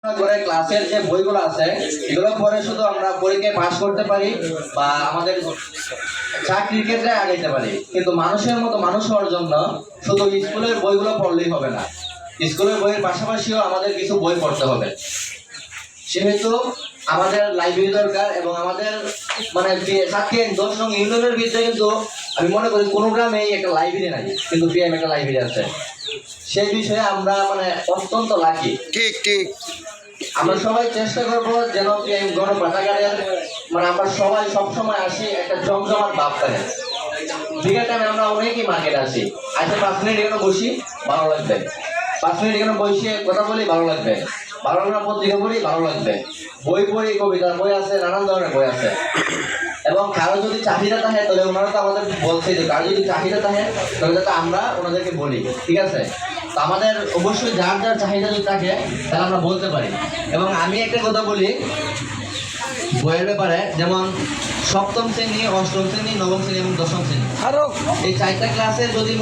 করে ক্লাসের যে বইগুলো আছে এগুলো পড়ে শুধু আমরা পরীক্ষায় পাস করতে পারি বা আমাদের চাকরির ক্ষেত্রে আগাইতে পারি, কিন্তু মানুষের মতো মানুষ হওয়ার জন্য শুধু স্কুলের বইগুলো পড়লেই হবে না। স্কুলের বইয়ের পাশাপাশিও আমাদের কিছু বই পড়তে হবে। সেহেতু আমাদের লাইব্রেরি দরকার এবং আমাদের মানে 10 নং ইউনিয়নের ভিতরে কিন্তু আমি মনে করি কোনো গ্রামেই একটা লাইব্রেরি নাই, কিন্তু পিএম একটা লাইব্রেরি আছে। সেই বিষয়ে আমরা মানে অত্যন্ত লাকি। ঠিক ঠিক আমরা সবাই চেষ্টা করবো যেন পিএম গণপাঠাগারের মানে আমরা সবাই সবসময় আসি একটা জমজমাট ভাব করে। বিকেল টাইমে আমরা অনেকেই মার্কেট আসি, 5 মিনিট এখানে বসি, ভালো লাগবে। 5 মিনিট এখানে বসে কথা বলি, ভালো লাগবে। ভালো লাগবে, পত্রিকা পড়ি, ভালো লাগবে। বই পড়ি, কবিতার বই আছে, নানান ধরনের বই আছে। এবং কারো যদি চাহিদা থাকে তাহলে ওনারা তো আমাদের বলছে যে কারো যদি চাহিদা থাকে তাহলে যাতে আমরা ওনাদেরকে বলি, ঠিক আছে? তো আমাদের অবশ্যই যার যার চাহিদা যদি থাকে তাহলে আমরা বলতে পারি। এবং আমি একটা কথা বলি বইয়ের ব্যাপারে, যেমন 7ম শ্রেণী, 8ম শ্রেণী, 9ম শ্রেণী এবং 10ম শ্রেণী, এই 4টা ক্লাসে যদি